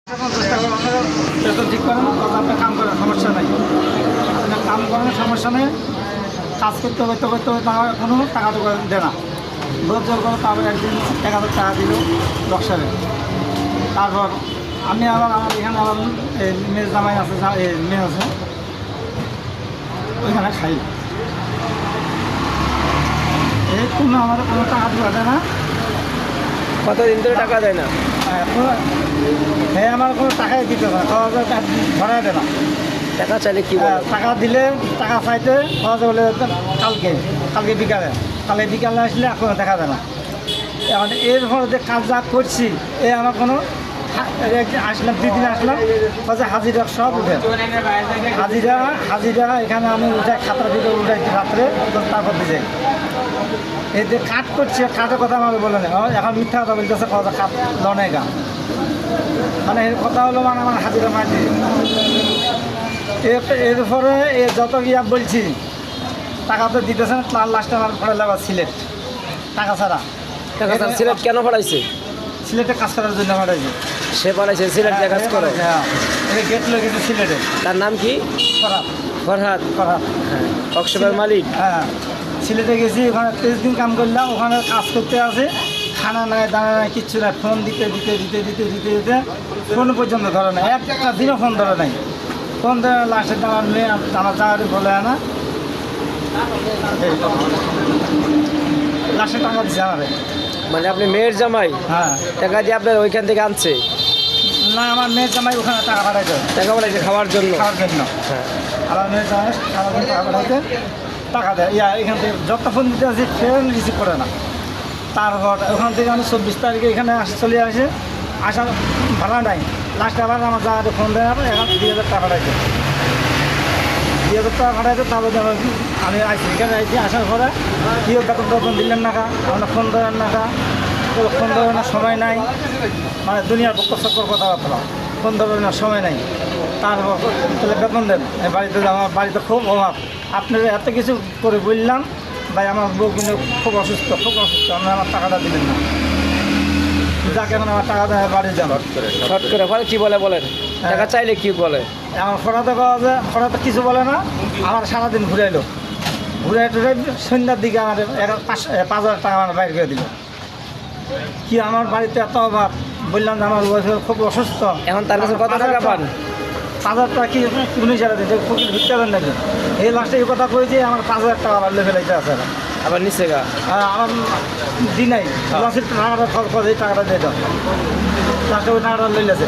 বেতন ঠিক করেন আপনার কাম করার সমস্যা নাই, কাম করার সমস্যা নেই। কাজ করতে করতে করতে তারা কোনো টাকা তো দেয় না, রোজ জোর করে তারপর একদিন 1000 টাকা দিল বক্সারে। তারপর আমি আবার আমার এখানে আবার মেয়ের জামাই আছে, মেয়ে আছে, ওইখানে খাই। এই কোনো আমার কোনো টাকা দেওয়া দেয় না। কতদিন ধরে টাকা দেয় না? হ্যাঁ, আমার কোনো টাকাই দিতে না, খাওয়া দাওয়া ধরা দেয় না। টাকা চাইলে কি বলে? টাকা দিলে টাকা চাইতে খাওয়া যাবে বলে কালকে বিকালে আসলে এখনো দেখা যায় না। এখন এর ফলে যে কাজ যা করছি আমার কোনো আসলাম 2 দিন আসলাম, হাজিরা সব উঠে হাজিরা এখানে আমি উঠাই, খাতার ভিতরে উঠাই রাত্রে, তারপর দিয়ে এই যে কাট করছি, কাটের কথা আমাকে বলে না, এখন মিথ্যা কথা বলতেছে, কাট লনে গা, মানে এর কথা হলো মানে আমার হাজিরা মাটি। এরপরে যত গিয়া বলছি টাকা তো দিতেছে না, তার লাস্টে আমার পড়ে লাগা সিলেট, টাকা ছাড়া। সিলেট কেন পড়াইছে? সিলেটে কাজ করার জন্য পাঠাইছে। সে পড়াইছে সিলেট কাজ করে? হ্যাঁ, গেট লেগেছে সিলেটে। তার নাম কি? ফরহাদ। হ্যাঁ, ওয়ার্কশপের মালিক। হ্যাঁ, সিলেটে গেছি, ওখানে 23 দিন কাম করলাম, ওখানে কাজ করতে আছে, খানা নাই, দানা নাই, কিচ্ছু নাই। ফোন দিতে ফোন পর্যন্ত ধরে নাই, একটা দিনও ফোন ধরে নাই। ফোন ধরে লাস্টে দানা জায়গাটি বলে আনা, লাস্টে টাকা দিচ্ছে আমাদের। মানে আপনি মেয়ের জামাই? হ্যাঁ, টাকা দিয়ে আপনার ওইখান থেকে আনছে? না, আমার মেয়ের জামাই ওখানে টাকা পাঠাইছে, টাকা পাঠাইছে খাওয়ার জন্য? হ্যাঁ, আমার মেয়ের জামাই খাওয়ার জন্য টাকা পাঠাইছে, টাকা দেয়। এখান থেকে যত ফোন দিতে আসি ফোন রিসিভ করে না। তারপর ওখান থেকে আমি 24 তারিখে এখানে চলে আসে, আসার ভাড়া নাই। লাস্টে আবার আমার জায়গাতে ফোন দেয়, এখন 2000 টাকা পাঠাইছে, 2000 টাকা পাঠাইছে। তারপর আমি আসি, এখানে আইসি, আসার পরে কেউ বেতন দিলেন না, আমরা ফোন ধরেন না, ফোন ধরে না, সময় নাই, মানে দুনিয়ার পক্ষ চক্কর কথাবার্তা, ফোন ধরে না, সময় নাই। তারপর তাহলে বেতন দেন, বাড়িতে আমার বাড়িতে খুব অভাব, আপনারা এত কিছু করে বললাম, ভাই আমার বউ কিন্তু খুব অসুস্থ, আপনারা আমার টাকাটা দিলেন না, যাকে এখন আমার টাকা দেয় বাড়ি যান। শর্ট করে পরে কি বলে বলেন? টাকা চাইলে কি বলে? আমার ফরাতে কিছু বলে না, আমার সারাদিন ঘুরে টুরে সন্ধ্যার দিকে আমার 5,000 টাকা আমার বাইরে করে দিল। কি আমার বাড়িতে এত অভাব, বললাম যে আমার খুব অসুস্থ। এখন তার কাছে কত টাকা পান? 5,000 টাকা কি 19,000 দিন ফকির ভিক্ষা দেন নাকি? এই লাস্টে এই কথা কয়েছি, আমার 5,000 টাকা আবার লেভেল আছে। আবার নিচে গা আমার দিন নাই, টাকাটা খরচ করে এই টাকাটা দিয়ে দাও, লাস্টে ওই টাকাটা লইলেছে।